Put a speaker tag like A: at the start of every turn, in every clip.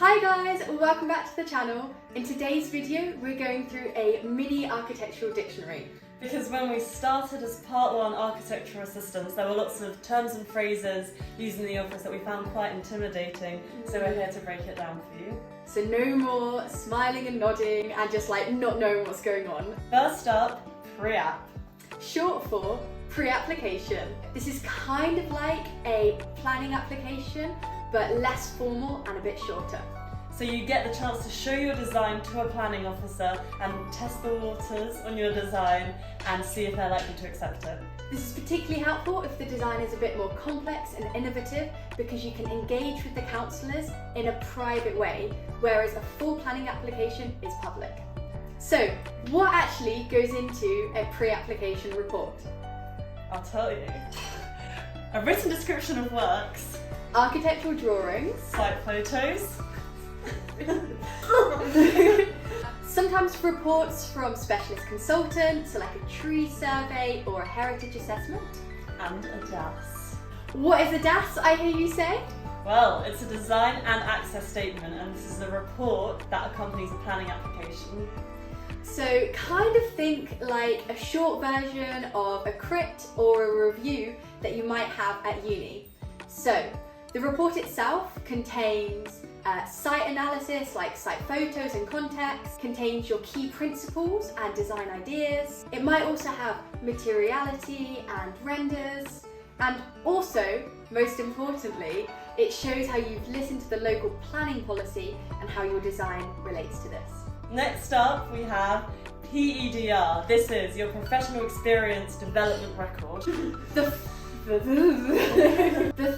A: Hi guys, welcome back to the channel. In today's video, we're going through a mini architectural dictionary.
B: Because when we started as Part 1 architectural assistants, there were lots of terms and phrases used in the office that we found quite intimidating, so we're here to break it down for you.
A: So no more smiling and nodding and just like not knowing what's going on.
B: First up, pre-app.
A: Short for pre-application. This is kind of like a planning application, but less formal and a bit shorter.
B: So you get the chance to show your design to a planning officer and test the waters on your design and see if they're likely to accept it.
A: This is particularly helpful if the design is a bit more complex and innovative because you can engage with the counsellors in a private way, whereas a full planning application is public. So, what actually goes into a pre-application report?
B: I'll tell you. A written description of works,
A: Architectural drawings,
B: site photos,
A: sometimes reports from specialist consultants, so like a tree survey or a heritage assessment.
B: and a DAS.
A: What is a DAS, I hear you say?
B: Well, it's a design and access statement, and this is a report that accompanies a planning application.
A: So kind of think like a short version of a crit or a review that you might have at uni. So the report itself contains site analysis like site photos and context, contains your key principles and design ideas. It might also have materiality and renders, and also, most importantly, it shows how you've listened to the local planning policy and how your design relates to this.
B: Next up, we have PEDR. This is your professional experience development record.
A: The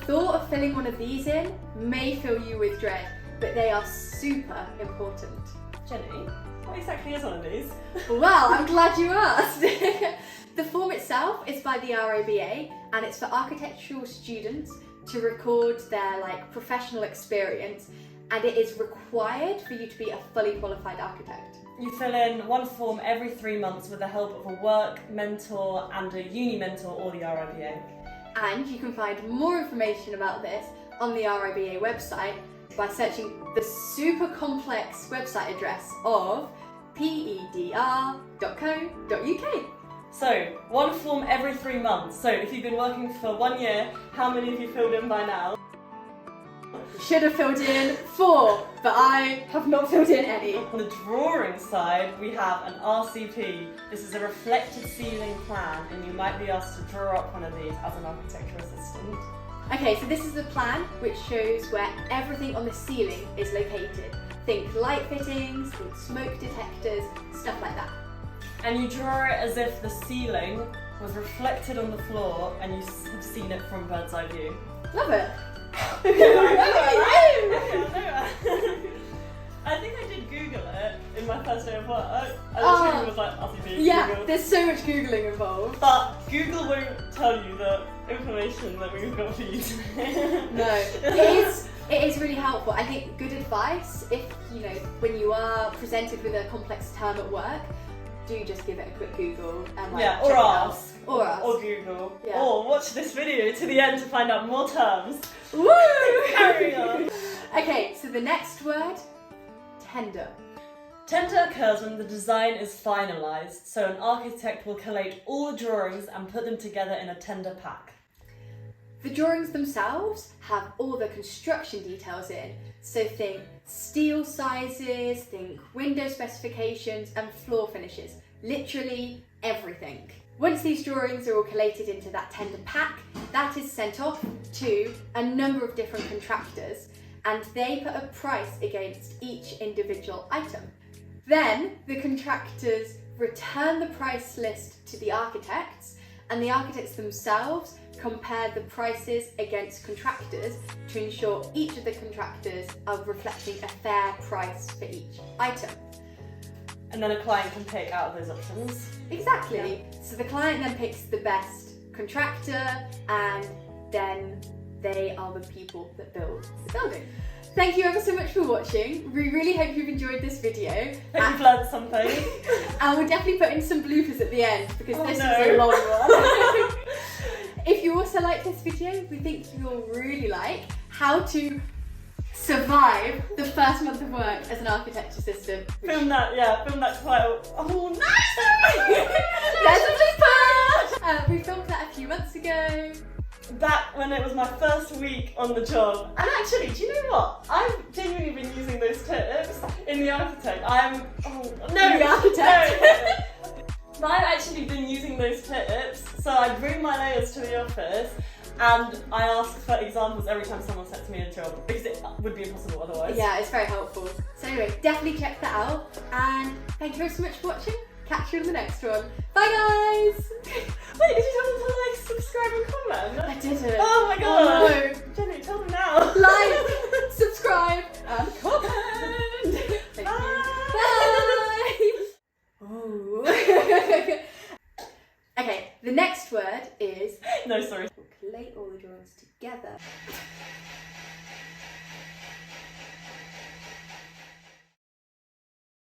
A: thought of filling one of these in may fill you with dread, but they are super important.
B: Jenny, what exactly is one of these?
A: Well, I'm glad you asked. The form itself is by the RIBA and it's for architectural students to record their professional experience, and it is required for you to be a fully qualified architect.
B: You fill in one form every 3 months with the help of a work mentor and a uni mentor or the RIBA.
A: And you can find more information about this on the RIBA website by searching the super complex website address of pedr.co.uk.
B: So, one form every 3 months. So, if you've been working for 1 year, how many have you filled in by now?
A: Should have filled in 4, but I have not filled in any.
B: On the drawing side, we have an RCP. This is a reflected ceiling plan, and you might be asked to draw up one of these as an architectural assistant.
A: Okay, so this is the plan which shows where everything on the ceiling is located. Think light fittings, think smoke detectors, stuff like that.
B: And you draw it as if the ceiling was reflected on the floor and you have seen it from bird's eye view.
A: Love it.
B: I think I did Google it in my first day of work. I literally was like, RCP,
A: yeah,
B: Google.
A: there's so much Googling involved.
B: But Google won't tell you the information that we've got for you today.
A: No, it is really helpful. I think good advice, if when you are presented with a complex term at work, do just give it a quick Google and check
B: or
A: it out.
B: ask.
A: Or ask.
B: Or Google.
A: Yeah.
B: Or watch this video to the end to find out more terms.
A: Woo!
B: Carry on.
A: Okay, so the next word, tender.
B: Tender occurs when the design is finalised, so an architect will collate all the drawings and put them together in a tender pack.
A: The drawings themselves have all the construction details in, so think steel sizes, think window specifications and floor finishes, literally everything. Once these drawings are all collated into that tender pack, that is sent off to a number of different contractors and they put a price against each individual item. Then the contractors return the price list to the architects and the architects themselves compare the prices against contractors to ensure each of the contractors are reflecting a fair price for each item.
B: And then a client can pick out of those options.
A: Exactly.
B: Yeah.
A: So the client then picks the best contractor and then they are the people that build the building. Thank you ever so much for watching. We really hope you've enjoyed this video.
B: Hope you've learned something.
A: And we'll definitely put in some bloopers at the end because this is
B: no.
A: a long one. If you also like this video, we think you'll really like how to survive the first month of work as an architecture assistant.
B: Film that quite a... Oh no!
A: There's a blooper! We filmed that a few months ago.
B: Back when it was my first week on the job. And actually, do you know what? I've genuinely been using those tips in the architect.
A: The architect.
B: No. I've actually been using those tips. So I bring my layers to the office and I ask for examples every time someone sets me a job because it would be impossible otherwise.
A: Yeah, it's very helpful. So anyway, definitely check that out. And thank you very so much for watching. Catch you in the next one. Bye guys!
B: Wait, did you tell them to like, subscribe and comment?
A: I didn't.
B: Oh my god!
A: Oh, no.
B: Jenny, tell them now.
A: Like, subscribe, and comment! Thank you. Bye! Ooh. Okay, the next word is...
B: No, sorry.
A: Collate all the drawings together.